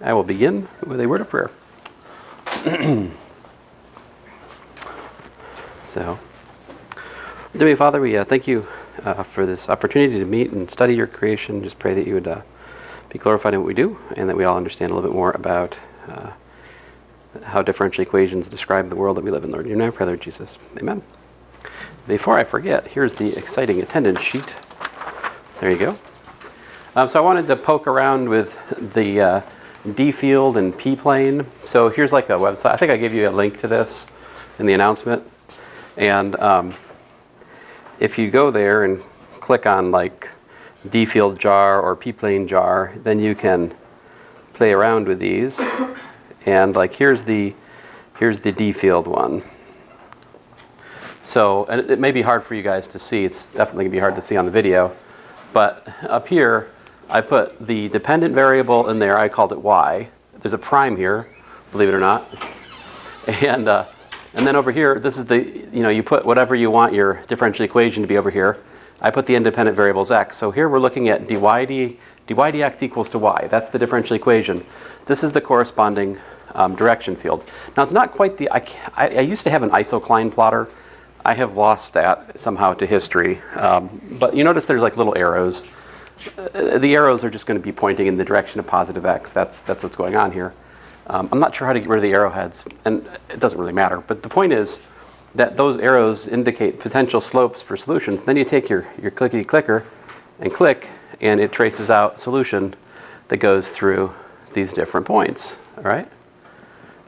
I will begin with a word of prayer. So, Heavenly Father, we thank you for this opportunity to meet and study your creation. Just pray that you would be glorified in what we do, and that we all understand a little bit more about how differential equations describe the world that we live in, Lord. In your name, I pray, Lord Jesus. Amen. Before I forget, here's the exciting attendance sheet. There you go. So I wanted to poke around with the D field and P plane. So here's like a website. I think I gave you a link to this in the announcement. And if you go there and click on like D field jar or P plane jar, then you can play around with these. And like here's the D field one. So, and it may be hard for you guys to see. It's definitely gonna be hard to see on the video. But up here, I put the dependent variable in there. I called it y. There's a prime here, believe it or not. And then over here, this is the, you put whatever you want your differential equation to be over here. I put the independent variables x. So here we're looking at dy dx equals to y. That's the differential equation. This is the corresponding direction field. Now it's not quite the, I used to have an isocline plotter. I have lost that somehow to history. But you notice there's like little arrows. The arrows are just going to be pointing in the direction of positive x. That's what's going on here. I'm not sure how to get rid of the arrowheads, and it doesn't really matter. But the point is that those arrows indicate potential slopes for solutions. Then you take your clickety clicker and click, and it traces out solution that goes through these different points. All right.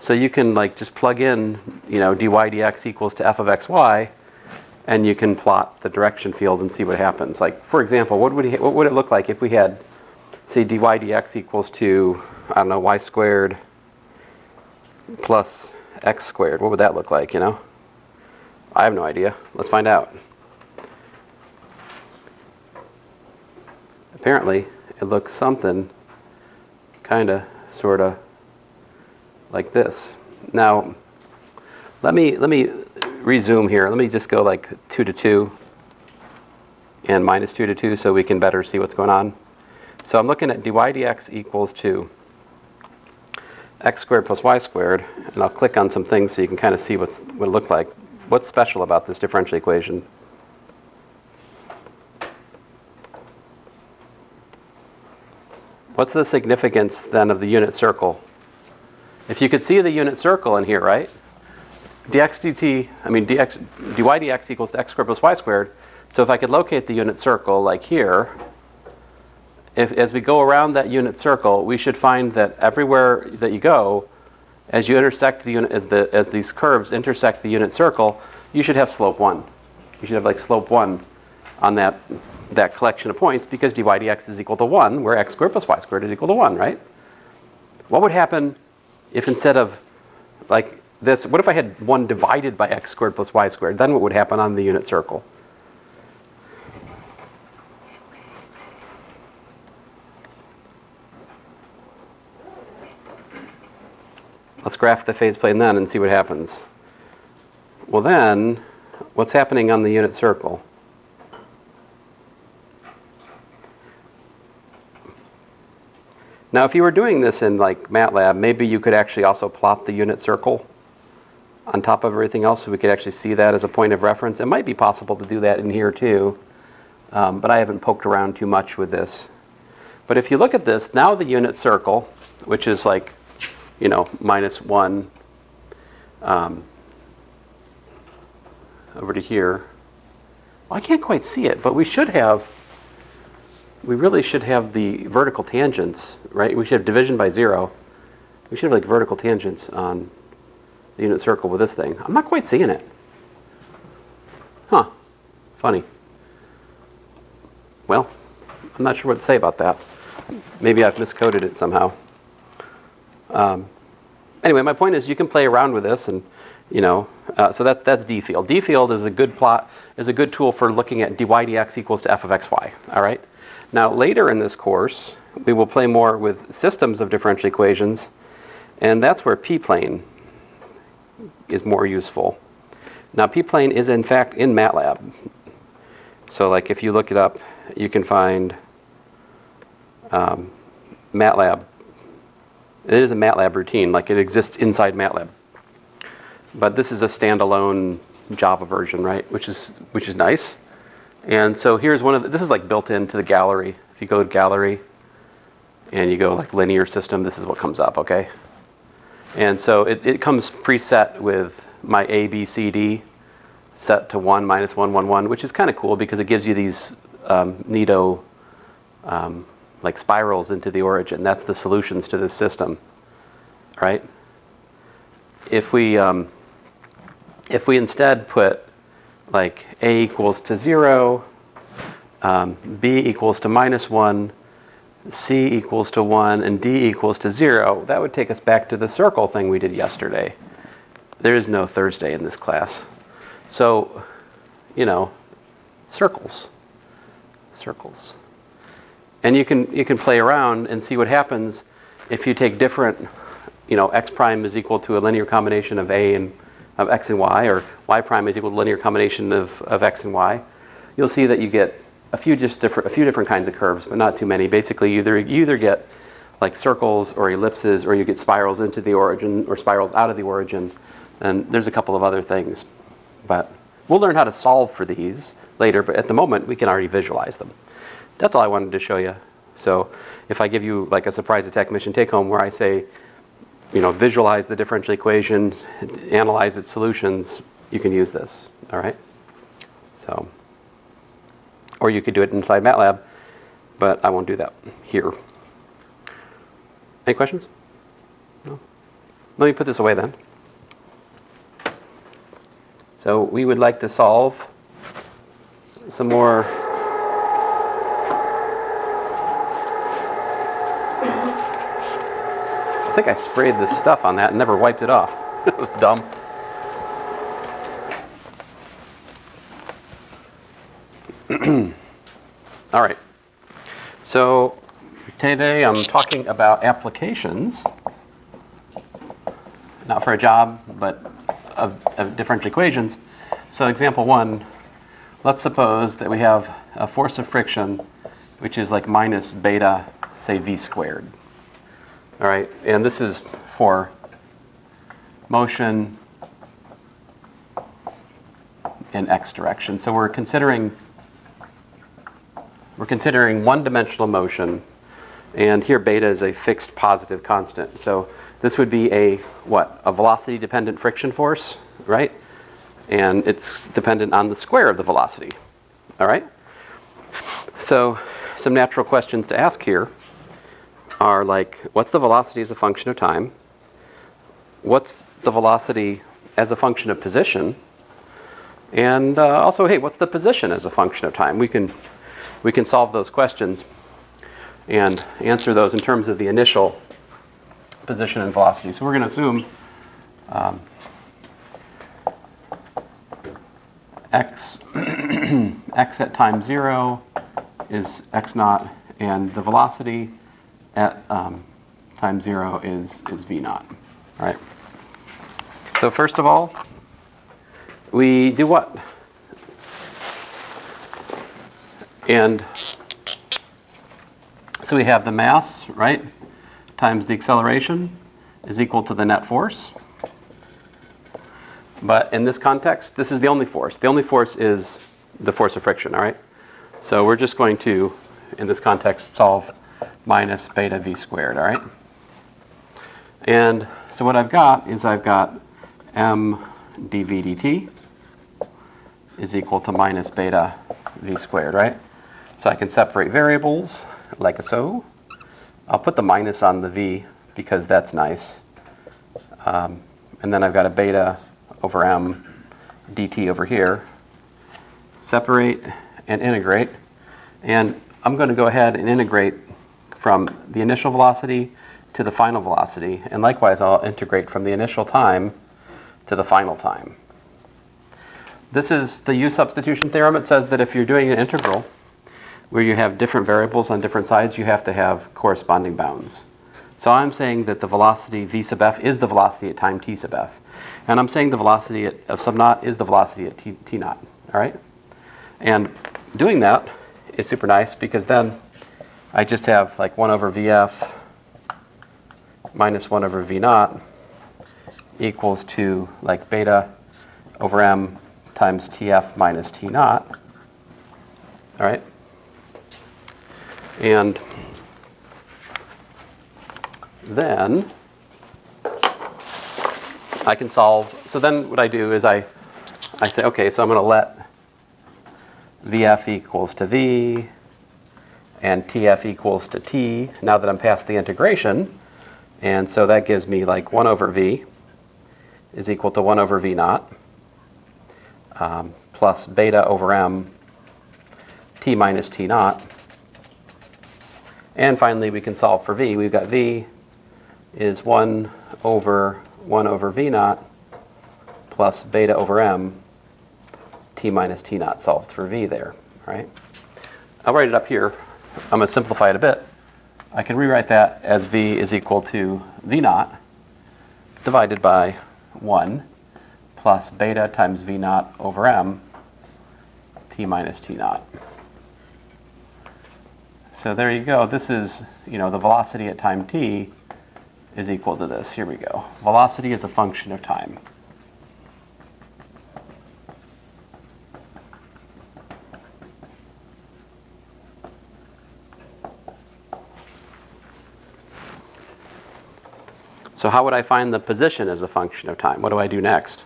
So you can like just plug in, dy dx equals to f of xy, and you can plot the direction field and see what happens. Like, for example, what would it look like if we had, say, dy dx equals to, I don't know, y squared plus x squared? What would that look like, I have no idea. Let's find out. Apparently, it looks something kind of, sort of, like this. Now, let me resume here. Let me just go like 2 to 2 and minus 2 to 2 so we can better see what's going on. So I'm looking at dy dx equals to x squared plus y squared, and I'll click on some things so you can kind of see what it looked like. What's special about this differential equation? What's the significance then of the unit circle? If you could see the unit circle in here, right? Dy dx equals to x squared plus y squared. So if I could locate the unit circle like here, as we go around that unit circle, we should find that everywhere that you go, as you intersect the unit, as these curves intersect the unit circle, you should have slope 1. You should have like slope 1 on that collection of points, because dy dx is equal to 1, where x squared plus y squared is equal to 1, right? What would happen if instead of like this, what if I had 1 divided by x squared plus y squared? Then what would happen on the unit circle? Let's graph the phase plane then and see what happens. Well then, what's happening on the unit circle? Now if you were doing this in like MATLAB, maybe you could actually also plot the unit circle on top of everything else so we could actually see that as a point of reference. It might be possible to do that in here too, but I haven't poked around too much with this. But if you look at this, now the unit circle, which is like, minus 1 over to here. Well, I can't quite see it, but we really should have the vertical tangents, right? We should have division by 0. We should have like vertical tangents on the unit circle with this thing. I'm not quite seeing it. Huh. Funny. Well, I'm not sure what to say about that. Maybe I've miscoded it somehow. Anyway, my point is you can play around with this, and so that's D field. D field is a good tool for looking at dy dx equals to f of xy. All right. Now later in this course, we will play more with systems of differential equations, and that's where p-plane is more useful. Now p-plane is in fact in MATLAB. So like if you look it up, you can find MATLAB It is a MATLAB routine, like it exists inside MATLAB. But this is a standalone Java version, right? Which is nice. And so here's one of the, this is like built into the gallery. If you go to gallery and you go like linear system, this is what comes up, okay? And so it comes preset with my A, B, C, D set to 1, -1, 1, 1, which is kind of cool because it gives you these neato like spirals into the origin. That's the solutions to this system, right? If we instead put like A equals to 0, B equals to -1, C equals to 1, and D equals to 0, that would take us back to the circle thing we did yesterday. There is no Thursday in this class. So, you know, circles. And you can play around and see what happens if you take different, you know, x prime is equal to a linear combination of A and of x and y, or y prime is equal to a linear combination of x and y. You'll see that you get a few different kinds of curves, but not too many. Basically, you either get like circles or ellipses, or you get spirals into the origin or spirals out of the origin. And there's a couple of other things. But we'll learn how to solve for these later, but at the moment we can already visualize them. That's all I wanted to show you. So if I give you like a surprise attack mission take home where I say, you know, visualize the differential equation, analyze its solutions, you can use this, all right? So, or you could do it inside MATLAB, but I won't do that here. Any questions? No? Let me put this away then. So we would like to solve some more I think I sprayed this stuff on that and never wiped it off. It was dumb. All right. So today I'm talking about applications, not for a job, but of differential equations. So example 1, let's suppose that we have a force of friction, which is like minus beta, say v squared. All right, and this is for motion in x direction. So we're considering one-dimensional motion, and here beta is a fixed positive constant. So this would be a what? A velocity-dependent friction force, right? And it's dependent on the square of the velocity. All right. So some natural questions to ask here are like, what's the velocity as a function of time? What's the velocity as a function of position? And also, hey, what's the position as a function of time? We can solve those questions and answer those in terms of the initial position and velocity. So we're going to assume x at time 0 is x naught, and the velocity at time 0 is v naught. All right. So first of all, we do what? And so we have the mass, right, times the acceleration is equal to the net force. But in this context, this is the only force. The only force is the force of friction, all right? So we're just going to, in this context, solve minus beta v squared, all right? And so what I've got is I've got m dv dt is equal to minus beta v squared, right? So I can separate variables like so. I'll put the minus on the v because that's nice. And then I've got a beta over m dt over here. Separate and integrate. And I'm going to go ahead and integrate from the initial velocity to the final velocity. And likewise, I'll integrate from the initial time to the final time. This is the U substitution theorem. It says that if you're doing an integral where you have different variables on different sides, you have to have corresponding bounds. So I'm saying that the velocity v sub f is the velocity at time t sub f. And I'm saying the velocity of sub naught is the velocity at t naught. All right? And doing that is super nice because then I just have like 1 over vf minus 1 over v naught equals to like beta over m times tf minus t naught. All right? And then I can solve. So then what I do is I say, okay, so I'm going to let vf equals to v and tf equals to t now that I'm past the integration. And so that gives me like 1 over v is equal to 1 over v naught plus beta over m t minus t naught. And finally, we can solve for v. We've got v is 1 over v naught plus beta over m t minus t naught solved for v there, right? I'll write it up here. I'm going to simplify it a bit. I can rewrite that as v is equal to v naught divided by 1 plus beta times v naught over m t minus t naught. So there you go. This is, the velocity at time t is equal to this. Here we go. Velocity is a function of time. So how would I find the position as a function of time? What do I do next?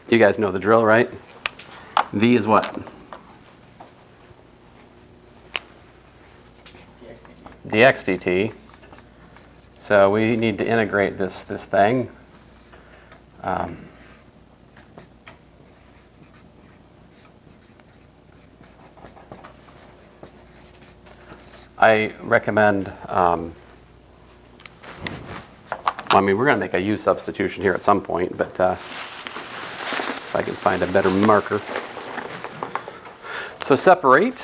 You guys know the drill, right? V is what? dx dt. So we need to integrate this thing. I recommend, we're going to make a u substitution here at some point, but if I can find a better marker. So separate.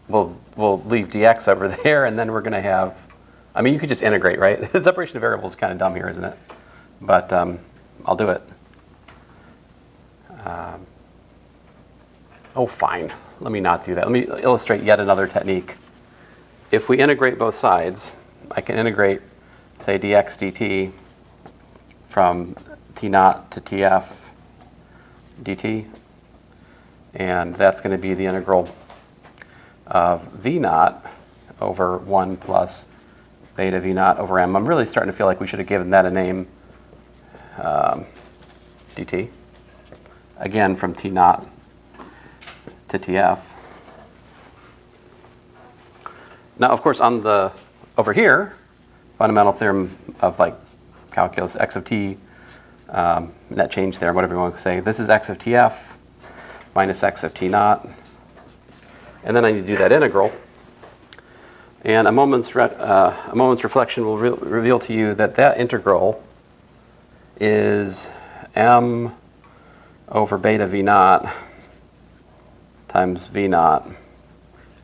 We'll leave dx over there, and then we're going to have, you could just integrate, right? The separation of variables is kind of dumb here, isn't it? But I'll do it. Oh, fine. Let me not do that. Let me illustrate yet another technique. If we integrate both sides, I can integrate, say, dx dt from t naught to tf dt, and that's going to be the integral of v naught over 1 plus beta v naught over m. I'm really starting to feel like we should have given that a name, dt, again from t naught to tf. Now, of course, over here, fundamental theorem of calculus, x of t, net change there, whatever you want to say. This is x of tf minus x of t naught. And then I need to do that integral. And a moment's reflection will reveal to you that integral is m over beta v naught times v naught,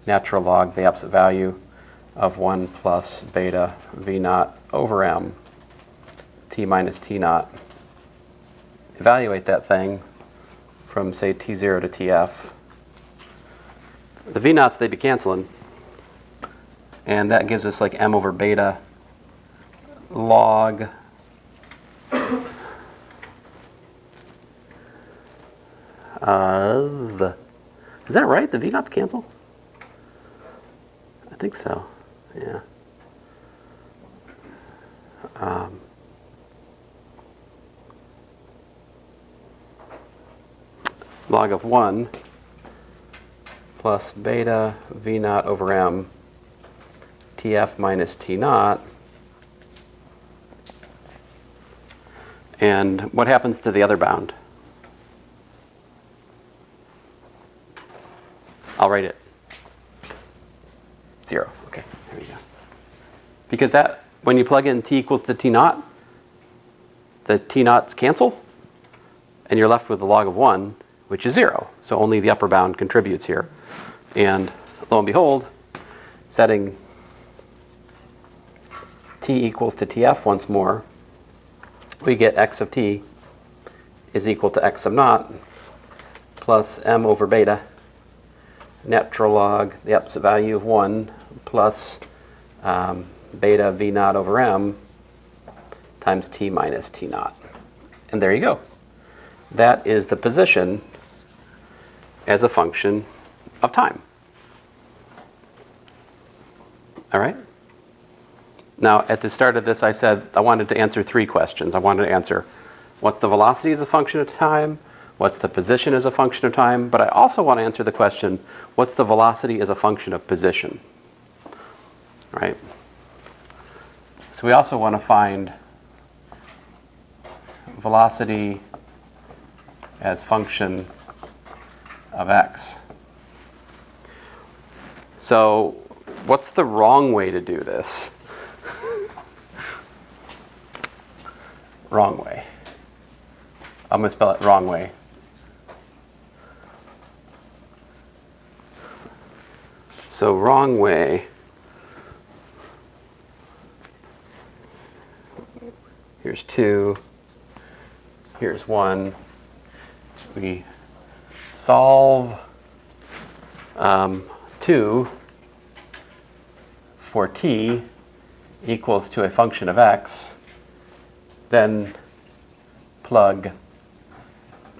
natural log the absolute value of 1 plus beta v naught over m t minus t naught. Evaluate that thing from, say, t0 to tf. The v naughts, they'd be canceling. And that gives us like m over beta log of, is that right? The v naughts cancel? I think so, yeah. Log of 1 plus beta v naught over m tf minus t naught. And what happens to the other bound? I'll write it. 0. Okay, there we go. Because that, when you plug in t equals to t naught, the t naughts cancel, and you're left with the log of 1, which is 0. So only the upper bound contributes here. And lo and behold, setting t equals to tf once more, we get x of t is equal to x of naught plus m over beta, natural log the absolute value of 1 plus beta v naught over m times t minus t naught. And there you go. That is the position as a function of time. All right? Now, at the start of this, I said I wanted to answer 3 questions. I wanted to answer, what's the velocity as a function of time? What's the position as a function of time? But I also want to answer the question, what's the velocity as a function of position? Right? So we also want to find velocity as function of x. So what's the wrong way to do this? Wrong way. I'm going to spell it wrong way. So wrong way, here's 2, here's 1. So we solve 2 for t equals to a function of x, then plug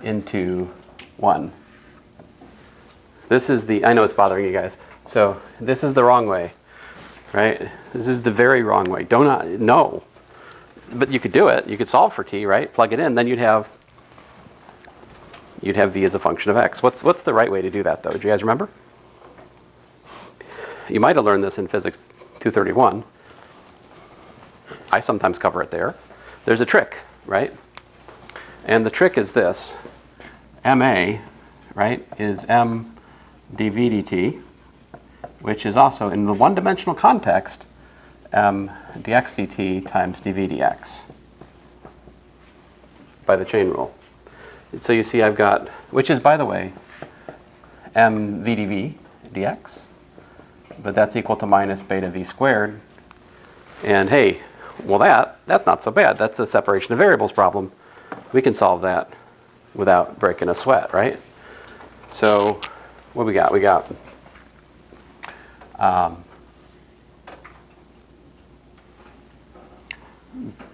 into 1. This is the, I know it's bothering you guys. So this is the wrong way, right? This is the very wrong way. No. But you could do it. You could solve for t, right? Plug it in, then you'd have v as a function of x. What's the right way to do that, though? Do you guys remember? You might have learned this in Physics 231. I sometimes cover it there. There's a trick, right? And the trick is this. ma, right, is m dv dt, which is also, in the one-dimensional context, m dx dt times dv dx by the chain rule. So you see I've got, which is, by the way, m v dv dx, but that's equal to minus beta v squared. And hey, well that's not so bad. That's a separation of variables problem. We can solve that without breaking a sweat, right? So what we got? We got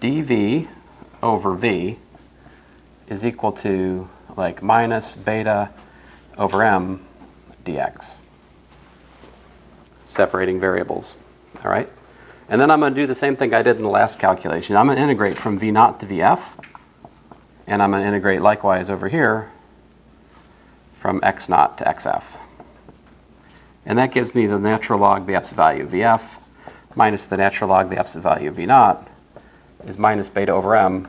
dv over v is equal to like minus beta over m dx. Separating variables, all right? And then I'm going to do the same thing I did in the last calculation. I'm going to integrate from v naught to vf, and I'm going to integrate likewise over here from x naught to xf. And that gives me the natural log the absolute value of vf minus the natural log the absolute value of v naught is minus beta over m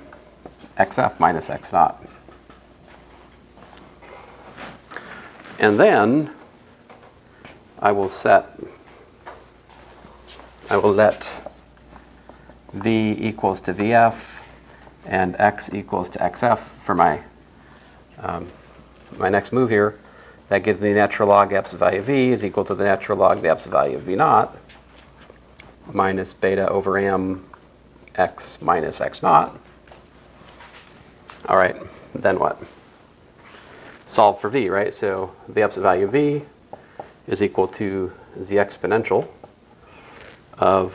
xf minus x naught. And then I will let v equals to vf and x equals to xf for my my next move here. That gives me the natural log the absolute value of v is equal to the natural log the absolute value of v naught minus beta over m x minus x naught. All right, then what? Solve for v, right? So the absolute value of v is equal to the exponential of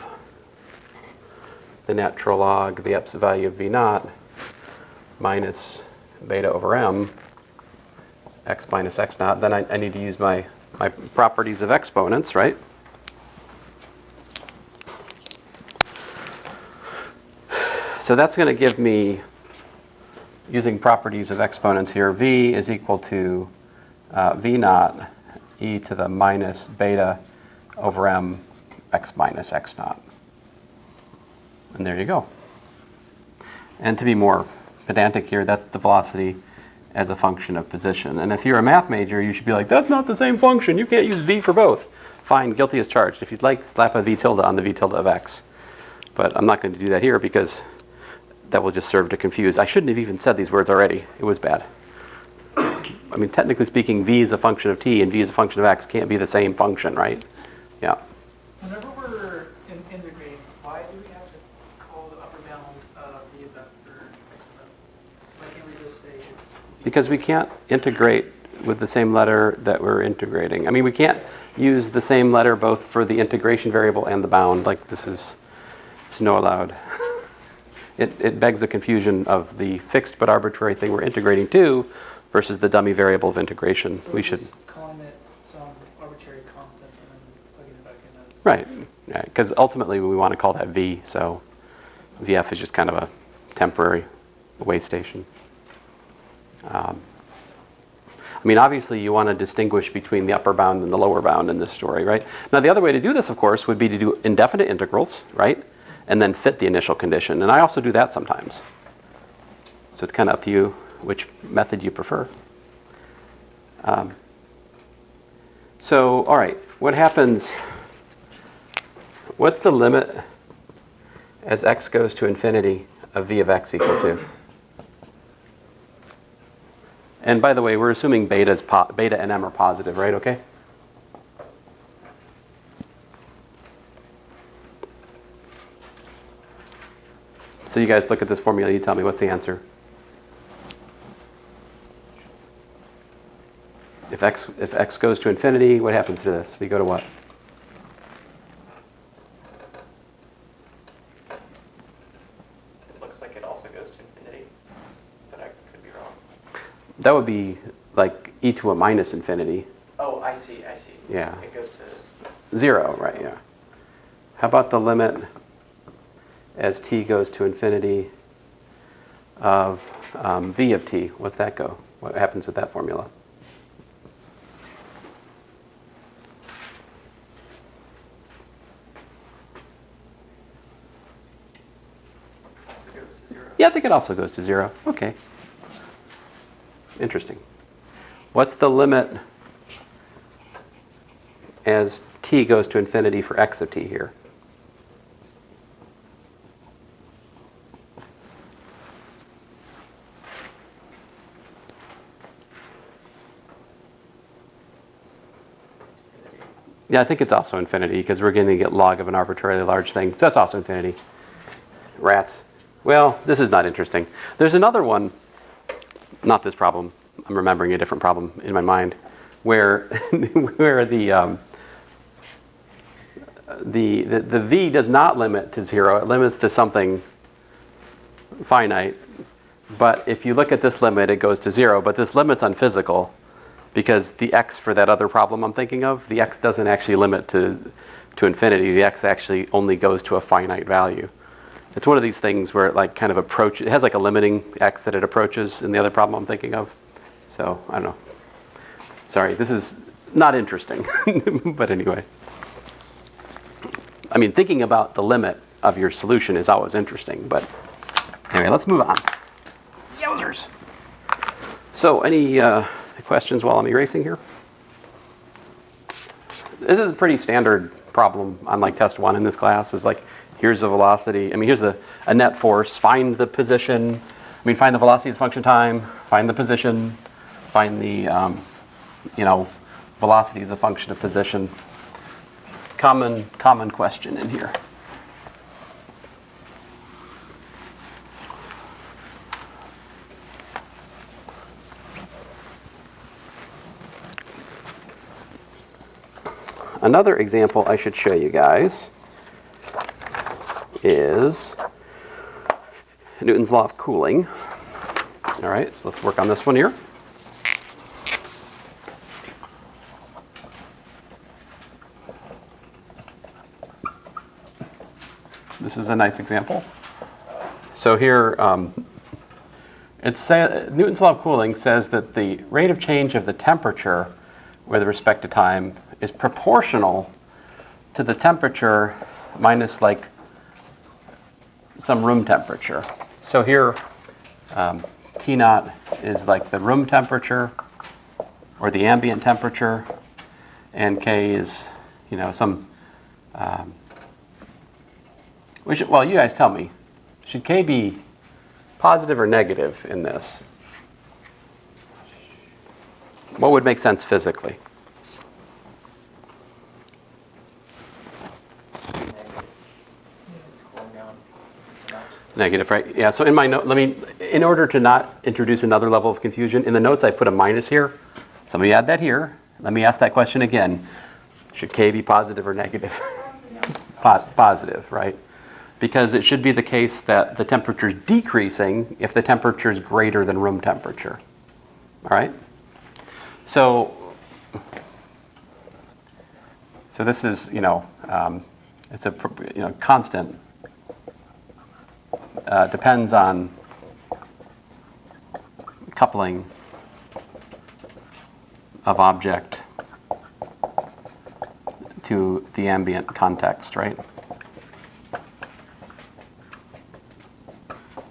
the natural log the absolute value of v naught minus beta over m x minus x naught. Then I need to use my properties of exponents, right? So that's going to give me, using properties of exponents here, v is equal to v naught e to the minus beta over m x minus x naught. And there you go. And to be more pedantic here, that's the velocity as a function of position. And if you're a math major, you should be like, that's not the same function. You can't use v for both. Fine, guilty as charged. If you'd like, slap a v tilde on the v tilde of x. But I'm not going to do that here because that will just serve to confuse. I shouldn't have even said these words already. It was bad. I mean, technically speaking, v is a function of t and v is a function of x can't be the same function, right? Yeah. Whenever we're integrating, why do we have to call the upper bound the vector exponent? Why can't we just say it's... Because we can't integrate with the same letter that we're integrating. I mean, we can't use the same letter both for the integration variable and the bound. Like this is no allowed. It begs the confusion of the fixed but arbitrary thing we're integrating to versus the dummy variable of integration. So We just should. calling it some arbitrary constant and then plugging it back in as. Right. Because ultimately we want to call that v, so vf is just kind of a temporary way station. I mean, obviously you want to distinguish between the upper bound and the lower bound in this story, right? Now the other way to do this, of course, would be to do indefinite integrals, right? And then fit the initial condition. And I also do that sometimes. So it's kind of up to you which method you prefer. So, all right, what happens, what's the limit as x goes to infinity of v of x equal to? And by the way, we're assuming beta and m are positive, right? Okay? So you guys look at this formula, you tell me what's the answer. If x goes to infinity, what happens to this? We go to what? It looks like it also goes to infinity, but I could be wrong. That would be like e to a minus infinity. Oh, I see. Yeah. It goes to 0, right, yeah. How about the limit as t goes to infinity of v of t? What's that go? What happens with that formula? also goes to 0. Yeah, I think it also goes to 0. Okay. Interesting. What's the limit as t goes to infinity for x of t here? Yeah, I think it's also infinity because we're going to get log of an arbitrarily large thing. So that's also infinity. Rats. Well, this is not interesting. There's another one, not this problem. I'm remembering a different problem in my mind, where where the v does not limit to 0. It limits to something finite. But if you look at this limit, it goes to 0. But this limit's unphysical because the x for that other problem I'm thinking of, the x doesn't actually limit to infinity. The x actually only goes to a finite value. It's one of these things where it like kind of it has like a limiting x that it approaches in the other problem I'm thinking of. So, I don't know. Sorry, this is not interesting. But anyway. I mean, thinking about the limit of your solution is always interesting. But anyway, let's move on. Yowzers. So, any questions while I'm erasing here? This is a pretty standard problem on like test 1 in this class. Is like, here's a velocity. I mean, here's a net force. Find the position. I mean, find the velocity as function time. Find the position. Find the, velocity as a function of position. Common question in here. Another example I should show you guys is Newton's law of cooling. All right, so let's work on this one here. This is a nice example. So here, Newton's law of cooling says that the rate of change of the temperature with respect to time is proportional to the temperature minus like some room temperature. So here, T naught is like the room temperature or the ambient temperature, and K is, some, well, you guys tell me, should K be positive or negative in this? What would make sense physically? Negative, right? Yeah, so in my note, in order to not introduce another level of confusion, in the notes I put a minus here So let me add that here. Let me ask that question again. Should K be positive or negative? Positive, right? Because it should be the case that the temperature is decreasing if the temperature is greater than room temperature. All right? So this is, it's a, constant. Depends on coupling of object to the ambient context, right?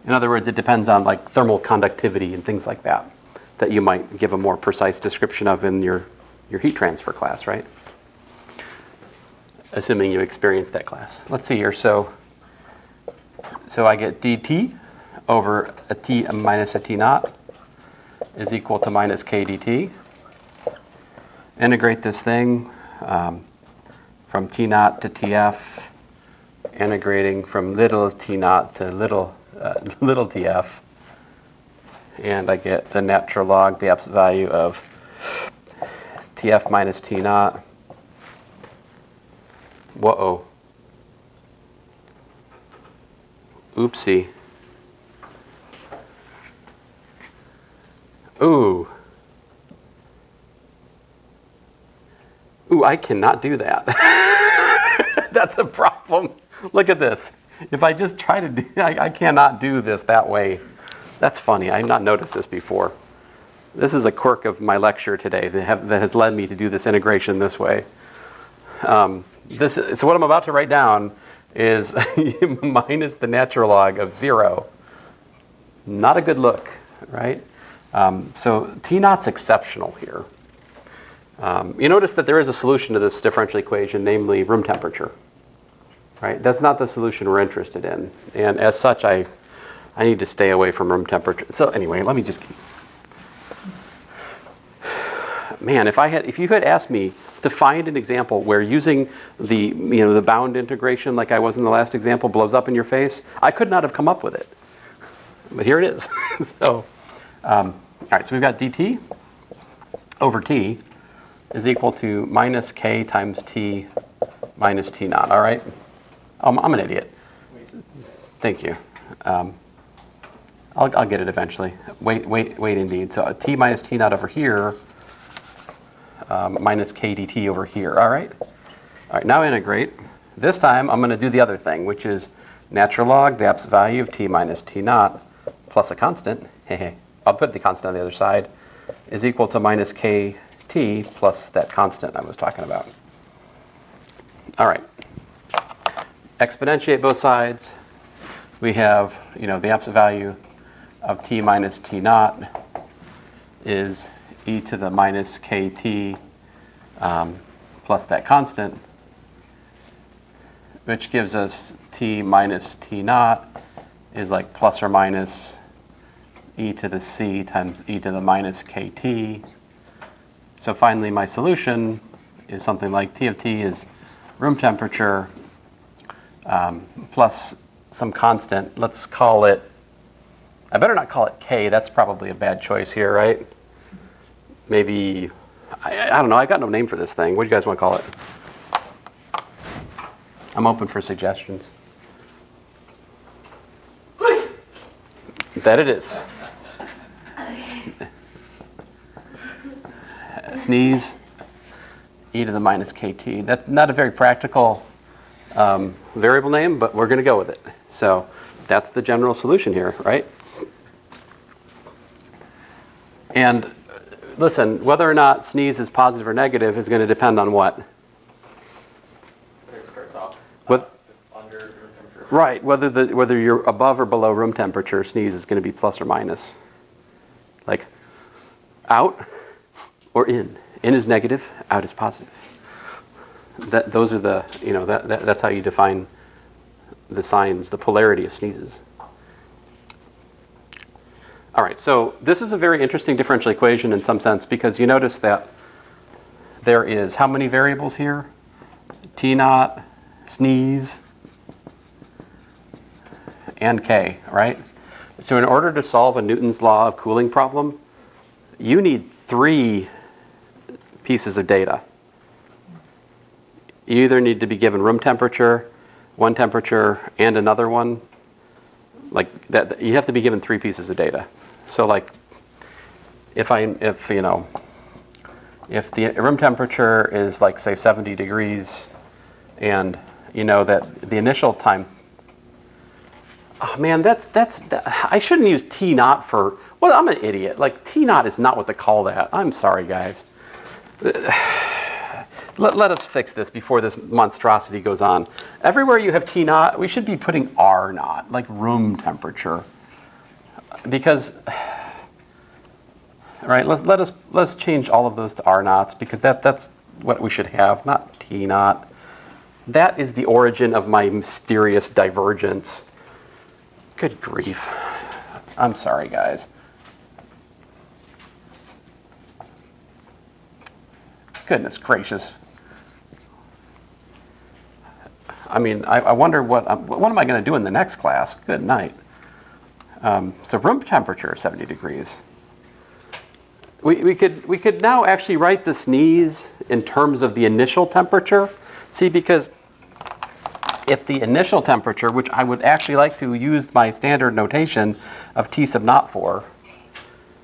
In other words, it depends on like thermal conductivity and things like that you might give a more precise description of in your heat transfer class, right? Assuming you experienced that class. Let's see here. So I get dt over a t minus a t naught is equal to minus k dt. Integrate this thing from t naught to tf, integrating from little t naught to little tf, and I get the natural log, the absolute value of tf minus t naught. Whoa. Oopsie. Ooh, I cannot do that. That's a problem. Look at this. If I just try to do, I cannot do this that way. That's funny. I have not noticed this before. This is a quirk of my lecture today that has led me to do this integration this way. So what I'm about to write down is minus the natural log of 0. Not a good look, right? So T naught's exceptional here. You notice that there is a solution to this differential equation, namely room temperature. Right? That's not the solution we're interested in. And as such, I need to stay away from room temperature. So anyway, let me just... Man, if you had asked me to find an example where using the bound integration like I was in the last example blows up in your face, I could not have come up with it. But here it is. So, all right, so we've got dt over t is equal to minus k times t minus t naught. All right? I'm an idiot. Thank you. I'll get it eventually. Wait indeed. So t minus t naught over here minus k dt over here. All right? All right, now integrate. This time I'm going to do the other thing, which is natural log the absolute value of t minus t naught plus a constant. I'll put the constant on the other side, is equal to minus kt plus that constant I was talking about. All right. Exponentiate both sides. We have, the absolute value of t minus t naught is e to the minus kt plus that constant, which gives us t minus t naught is like plus or minus e to the c times e to the minus kt. So finally my solution is something like t of t is room temperature plus some constant. Let's call it, I better not call it k, that's probably a bad choice here, right? Maybe, I don't know, I got no name for this thing. What do you guys want to call it? I'm open for suggestions. That it is. Sneeze, e to the minus kt. That's not a very practical variable name, but we're going to go with it. So that's the general solution here, right? And listen, whether or not sneeze is positive or negative is going to depend on what? Whether it starts off under room temperature. Right, whether you're above or below room temperature, sneeze is going to be plus or minus. Like out or in. In is negative, out is positive. Those are the, that's how you define the signs, the polarity of sneezes. All right, so this is a very interesting differential equation in some sense because you notice that there is how many variables here? T naught, sneeze, and k, right? So in order to solve a Newton's law of cooling problem, you need 3 pieces of data. You either need to be given room temperature, one temperature, and another one. Like that, you have to be given 3 pieces of data. So like, if the room temperature is like say 70 degrees, and you know that the initial time. Oh man, I shouldn't use T naught for. Well, I'm an idiot. Like T naught is not what to call that. I'm sorry, guys. Let us fix this before this monstrosity goes on. Everywhere you have T naught, we should be putting R naught, like room temperature. Because, right, let's change all of those to R naughts, because that's what we should have, not T naught. That is the origin of my mysterious divergence. Good grief. I'm sorry, guys. Goodness gracious. I mean, I wonder what am I going to do in the next class? Good night. So room temperature, 70 degrees. We could now actually write the sneeze in terms of the initial temperature. See, because if the initial temperature, which I would actually like to use my standard notation of T sub naught for,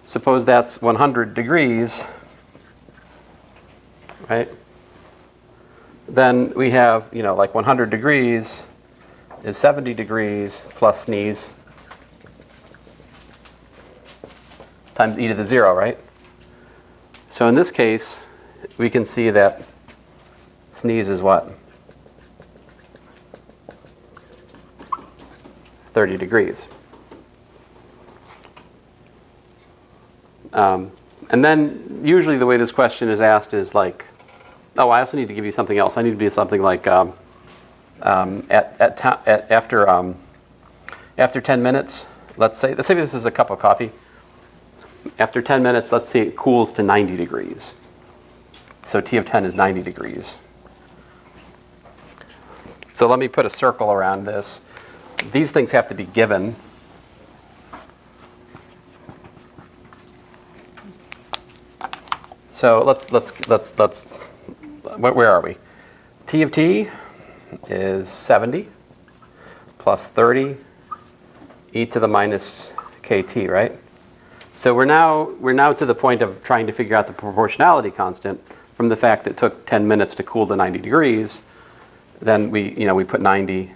suppose that's 100 degrees, right? Then we have, like 100 degrees is 70 degrees plus sneeze times e to the 0, right? So in this case, we can see that sneeze is what? 30 degrees. And then usually the way this question is asked is like, oh, I also need to give you something else. I need to do something like after 10 minutes, let's say this is a cup of coffee. After 10 minutes, let's say it cools to 90 degrees. So T of 10 is 90 degrees. So let me put a circle around this. These things have to be given. So let's where are we? T of t is 70 plus 30 e to the minus kt, right? So we're now to the point of trying to figure out the proportionality constant from the fact that it took 10 minutes to cool to 90 degrees. Then we put 90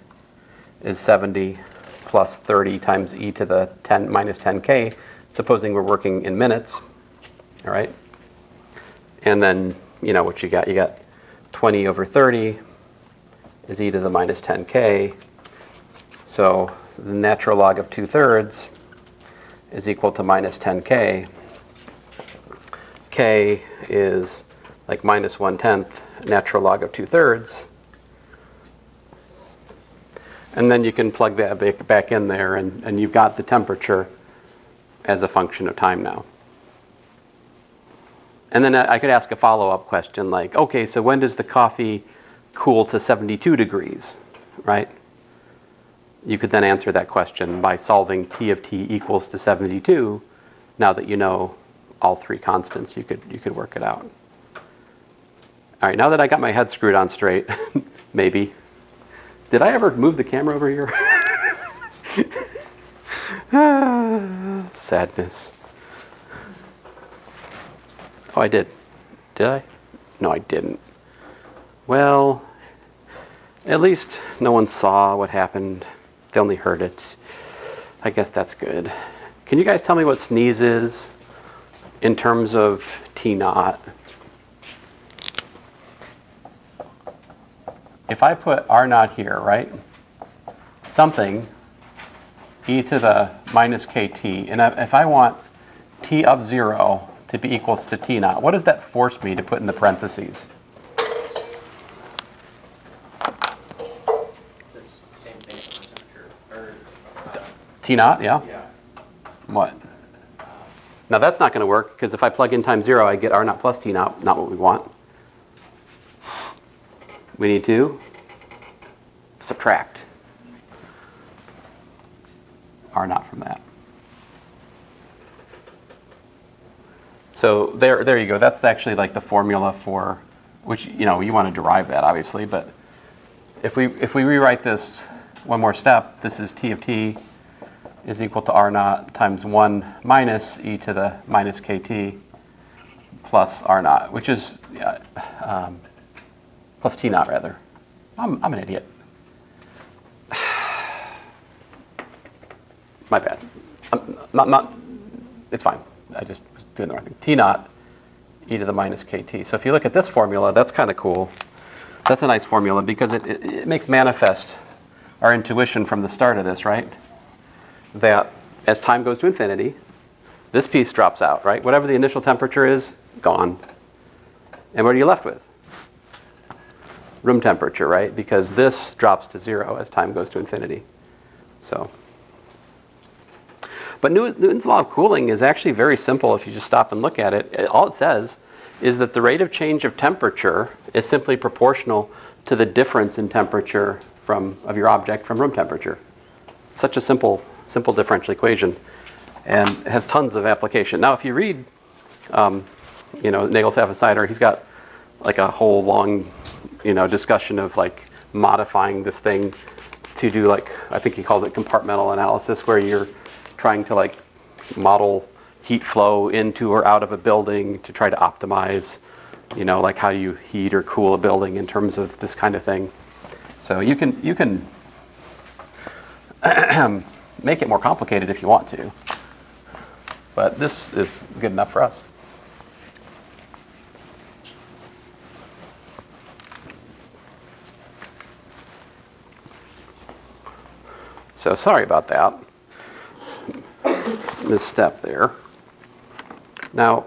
is 70 plus 30 times e to the 10 minus 10k, supposing we're working in minutes, all right? And then, what you got? You got 20 over 30 is e to the minus 10k. So the natural log of 2/3 is equal to minus 10k. K is like minus 1/10 natural log of 2/3. And then you can plug that back in there, and you've got the temperature as a function of time now. And then I could ask a follow-up question like, okay, so when does the coffee cool to 72 degrees, right? You could then answer that question by solving T of t equals to 72. Now that you know all 3 constants, you could work it out. All right, now that I got my head screwed on straight, maybe. Did I ever move the camera over here? Sadness. Oh, I did. Did I? No, I didn't. Well, at least no one saw what happened. They only heard it. I guess that's good. Can you guys tell me what sneeze is in terms of T naught? If I put R naught here, right? Something e to the minus kt, and if I want T of 0 to be equals to T naught, what does that force me to put in the parentheses? This same thing for temperature. T naught, yeah? Yeah. What? Now that's not going to work, because if I plug in times 0, I get R naught plus T naught, not what we want. We need to subtract R naught from that. So there you go. That's actually like the formula for, which, you want to derive that obviously, but if we rewrite this one more step, this is T of t is equal to R naught times 1 minus e to the minus kt plus R naught, which is plus T naught rather. I'm an idiot. My bad. It's fine. I just was doing the wrong thing. T naught e to the minus kt. So if you look at this formula, that's kind of cool. That's a nice formula because it makes manifest our intuition from the start of this, right? That as time goes to infinity, this piece drops out, right? Whatever the initial temperature is, gone. And what are you left with? Room temperature, right? Because this drops to 0 as time goes to infinity. So, but Newton's law of cooling is actually very simple if you just stop and look at it. All it says is that the rate of change of temperature is simply proportional to the difference in temperature of your object from room temperature. Such a simple differential equation, and has tons of application. Now, if you read, Nagel's Snyder, he's got like a whole long, discussion of like modifying this thing to do like, I think he calls it compartmental analysis, where you're trying to like model heat flow into or out of a building to try to optimize, like how you heat or cool a building in terms of this kind of thing. So you can make it more complicated if you want to, but this is good enough for us. So sorry about that, misstep there. Now,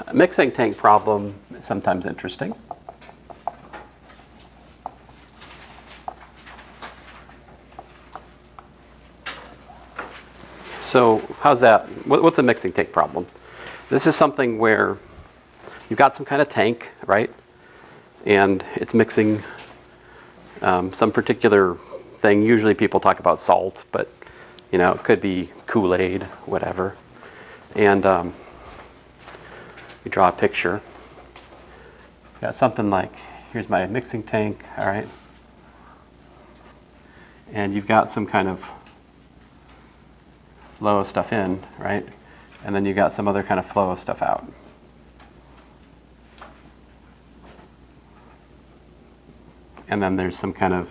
a mixing tank problem is sometimes interesting. So how's that? What's a mixing tank problem? This is something where you've got some kind of tank, right? And it's mixing some particular thing. Usually people talk about salt, but it could be Kool-Aid, whatever. And we draw a picture. Got something like, here's my mixing tank, all right? And you've got some kind of flow of stuff in, right? And then you've got some other kind of flow of stuff out. And then there's some kind of,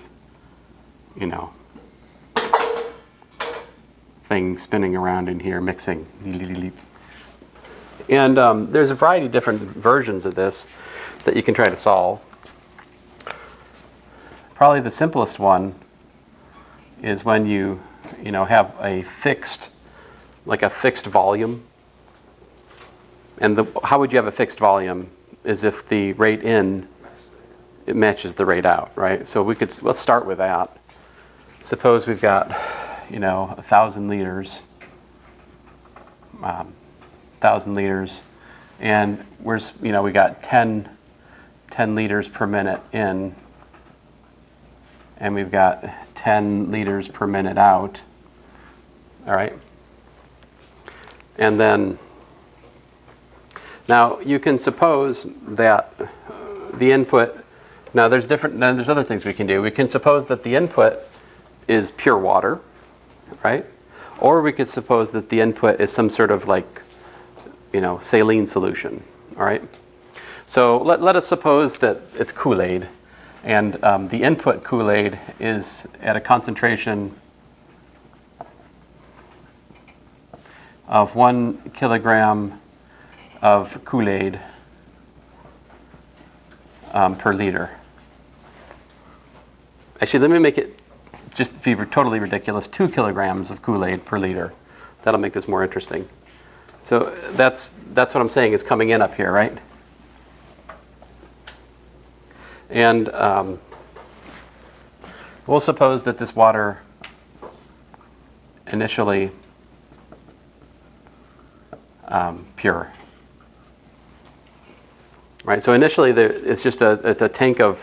thing spinning around in here, mixing. And there's a variety of different versions of this that you can try to solve. Probably the simplest one is when you have a fixed volume. And how would you have a fixed volume? Is if the rate in, it matches the rate out, right? So let's start with that. Suppose we've got, 1,000 liters, and we got 10 liters per minute in, and we've got 10 liters per minute out, all right? And then, now you can suppose that the input, now there's other things we can do. We can suppose that the input is pure water, right? Or we could suppose that the input is some sort of like, saline solution, all right? So let us suppose that it's Kool-Aid, and the input Kool-Aid is at a concentration of 1 kilogram of Kool-Aid per liter. Actually, let me make it just be totally ridiculous, 2 kilograms of Kool-Aid per liter. That'll make this more interesting. So that's what I'm saying is coming in up here, right? And we'll suppose that this water initially pure. Right, so initially it's a tank of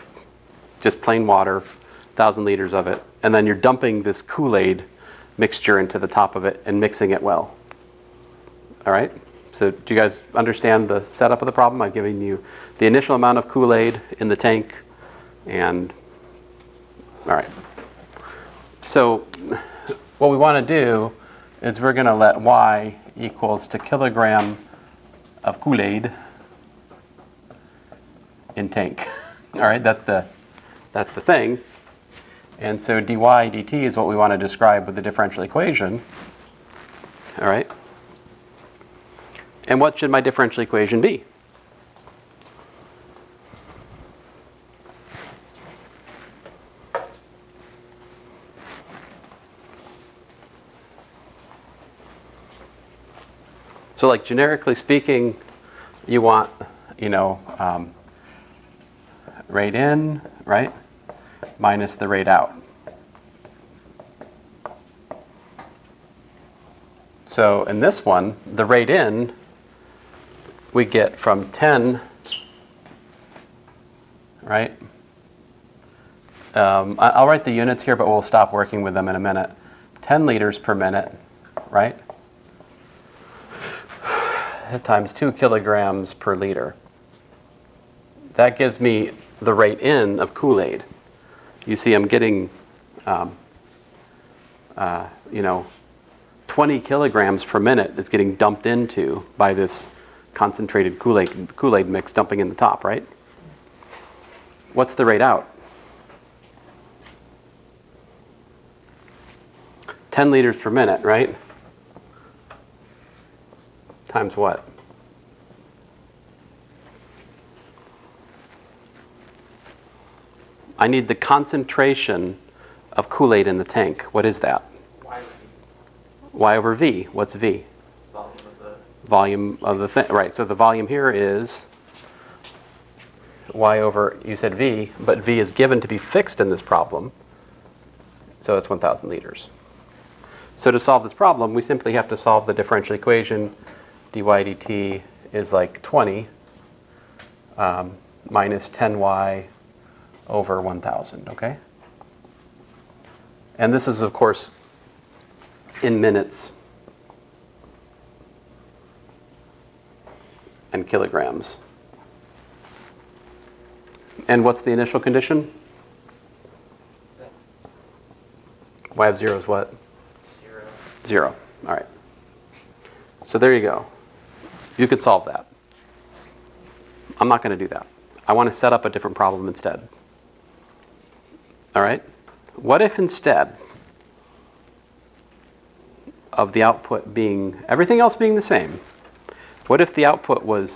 just plain water, 1,000 liters of it, and then you're dumping this Kool-Aid mixture into the top of it and mixing it well. All right? So do you guys understand the setup of the problem? I've given you the initial amount of Kool-Aid in the tank and, all right. So what we want to do is we're going to let y equals to kilogram of Kool-Aid in tank. All right, that's the thing. And so dy dt is what we want to describe with the differential equation. All right. And what should my differential equation be? So like generically speaking, you want, rate in, right, minus the rate out. So in this one, the rate in, we get from 10, right? I'll write the units here, but we'll stop working with them in a minute. 10 liters per minute, right? Times 2 kilograms per liter. That gives me the rate in of Kool-Aid. You see, I'm getting, 20 kilograms per minute is getting dumped into by this concentrated Kool-Aid mix dumping in the top, right? What's the rate out? 10 liters per minute, right? Times what? I need the concentration of Kool-Aid in the tank. What is that? Y over V. What's V? Volume of the thing. Right, so the volume here is Y over, you said V, but V is given to be fixed in this problem. So it's 1,000 liters. So to solve this problem, we simply have to solve the differential equation. Dy dt is like 20 minus 10y over 1,000, okay? And this is, of course, in minutes and kilograms. And what's the initial condition? Y of 0 is what? 0. 0. All right. So there you go. You could solve that. I'm not going to do that. I want to set up a different problem instead. All right? What if instead of the output being, everything else being the same, what if the output was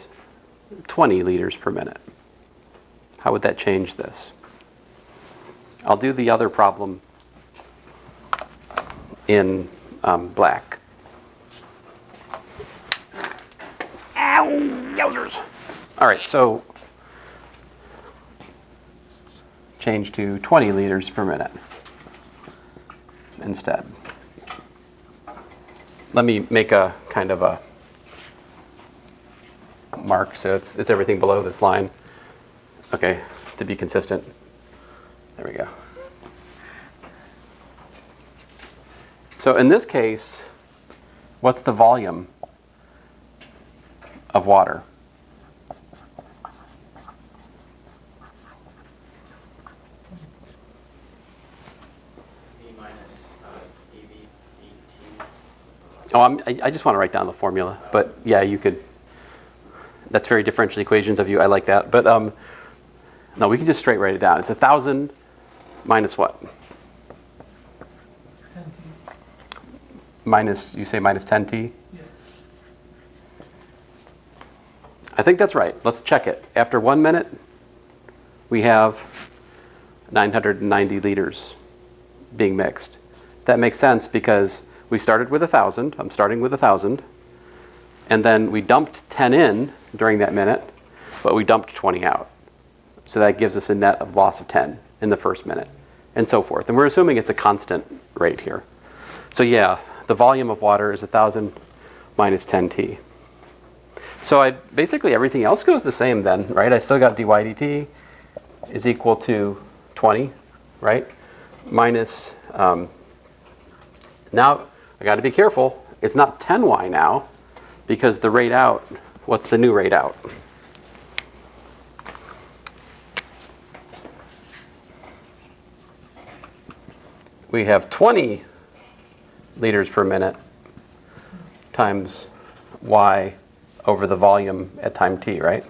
20 liters per minute? How would that change this? I'll do the other problem in black. Ow, yowzers. All right, so change to 20 liters per minute instead. Let me make a kind of a mark so it's everything below this line. Okay, to be consistent. There we go. So in this case, what's the volume of water? V minus dV dt. Oh, I just want to write down the formula, but yeah, you could. That's very differential equations of you. I like that, but no, we can just straight write it down. It's 1,000 minus what? 10t. Minus, you say minus 10t? Yes. I think that's right. Let's check it. After 1 minute, we have 990 liters being mixed. That makes sense because we started with 1,000. I'm starting with 1,000. And then we dumped 10 in during that minute, but we dumped 20 out. So that gives us a net of loss of 10 in the first minute, and so forth. And we're assuming it's a constant rate here. So yeah, the volume of water is 1,000 minus 10t. So basically everything else goes the same then, right? I still got dy dt is equal to 20, right? Minus Now, I got to be careful. It's not 10y now, because the rate out, what's the new rate out? We have 20 liters per minute times y over the volume at time t, right?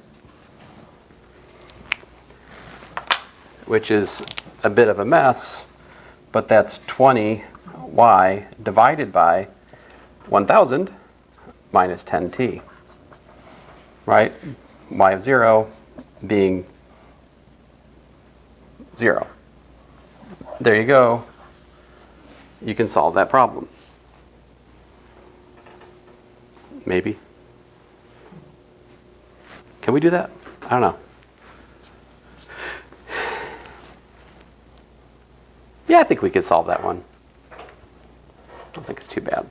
Which is a bit of a mess, but that's 20y divided by 1,000 minus 10t, right? Y of 0 being 0. There you go. You can solve that problem. Maybe. Can we do that? I don't know. Yeah, I think we could solve that one. I don't think it's too bad.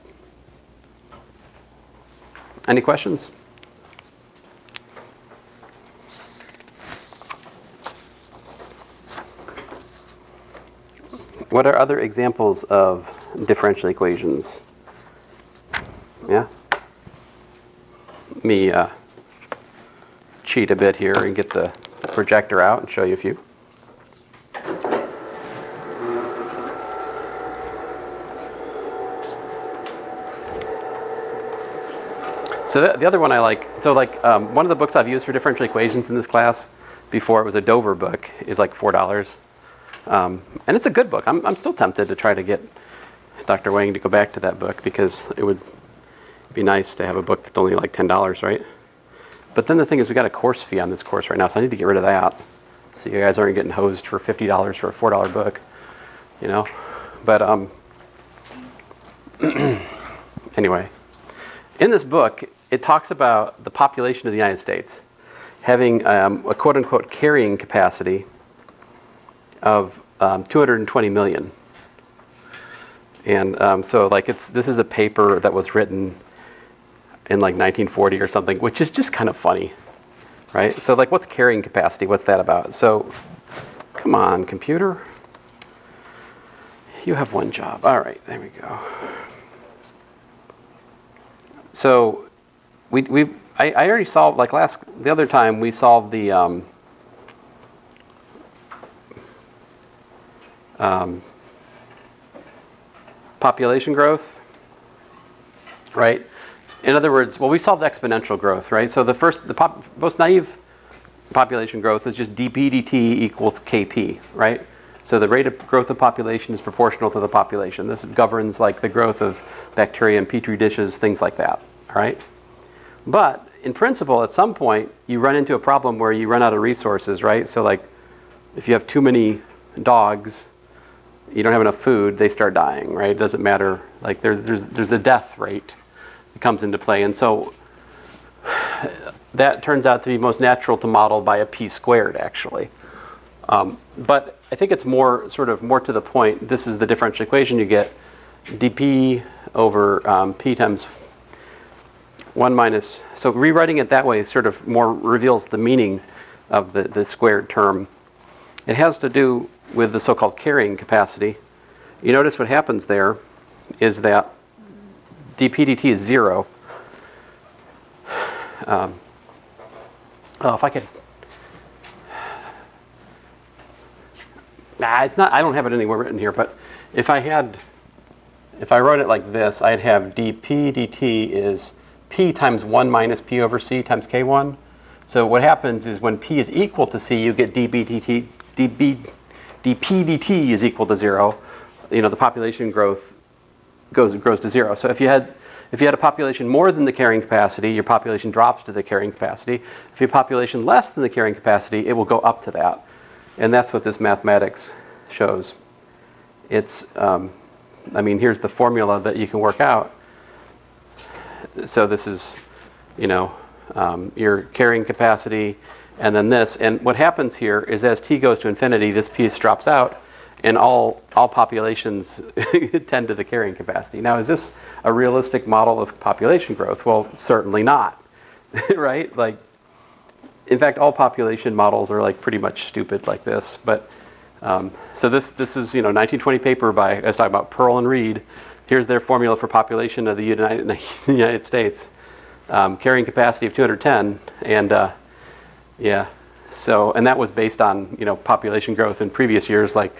Any questions? What are other examples of differential equations? Yeah? Let me cheat a bit here and get the projector out and show you a few. So the other one I like, one of the books I've used for differential equations in this class before, it was a Dover book, is like $4. And it's a good book. I'm still tempted to try to get Dr. Wang to go back to that book, because it would be nice to have a book that's only like $10, right? But then the thing is, we got a course fee on this course right now, so I need to get rid of that. So you guys aren't getting hosed for $50 for a $4 book, you know? But anyway, in this book, it talks about the population of the United States having a quote-unquote carrying capacity of 220 million. And so like this is a paper that was written in like 1940 or something, which is just kind of funny, right? So like, what's carrying capacity? What's that about? So come on, computer. You have one job. All right, there we go. So I already solved, like the other time we solved the population growth, right? In other words, well, we solved exponential growth, right? So the most naive population growth is just dp dt equals kp, right? So the rate of growth of population is proportional to the population. This governs like the growth of bacteria in petri dishes, things like that, all right? But in principle, at some point, you run into a problem where you run out of resources, right? So like, if you have too many dogs, you don't have enough food, they start dying, right? It doesn't matter. Like there's a death rate that comes into play. And so that turns out to be most natural to model by a p-squared, actually. But I think it's more to the point. This is the differential equation. You get dp over p times 1 minus. So rewriting it that way sort of more reveals the meaning of the squared term. It has to do with the so-called carrying capacity. You notice what happens there is that dp dt is 0. If I could... it's not. I don't have it anywhere written here, but if I wrote it like this, I'd have dp dt is p times 1 minus p over c times k1. So what happens is when p is equal to c, you get dp dt is equal to 0. You know, the population growth grows to 0. So if you had a population more than the carrying capacity, your population drops to the carrying capacity. If you have a population less than the carrying capacity, it will go up to that. And that's what this mathematics shows. It's, here's the formula that you can work out. So this is, your carrying capacity, and then this. And what happens here is as t goes to infinity, this piece drops out, and all populations tend to the carrying capacity. Now, is this a realistic model of population growth? Well, certainly not, right? Like, in fact, all population models are like pretty much stupid like this. But so this is 1920 paper by, I was talking about Pearl and Reed, Here's their formula for population of the United States. Carrying capacity of 210, and yeah, so, and that was based on, population growth in previous years, like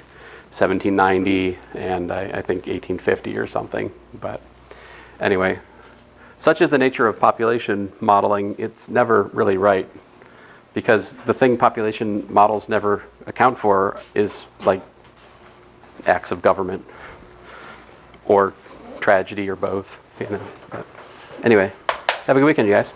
1790 and I think 1850 or something. But anyway, such is the nature of population modeling, it's never really right, because the thing population models never account for is like acts of government or tragedy or both. But anyway, have a good weekend, you guys.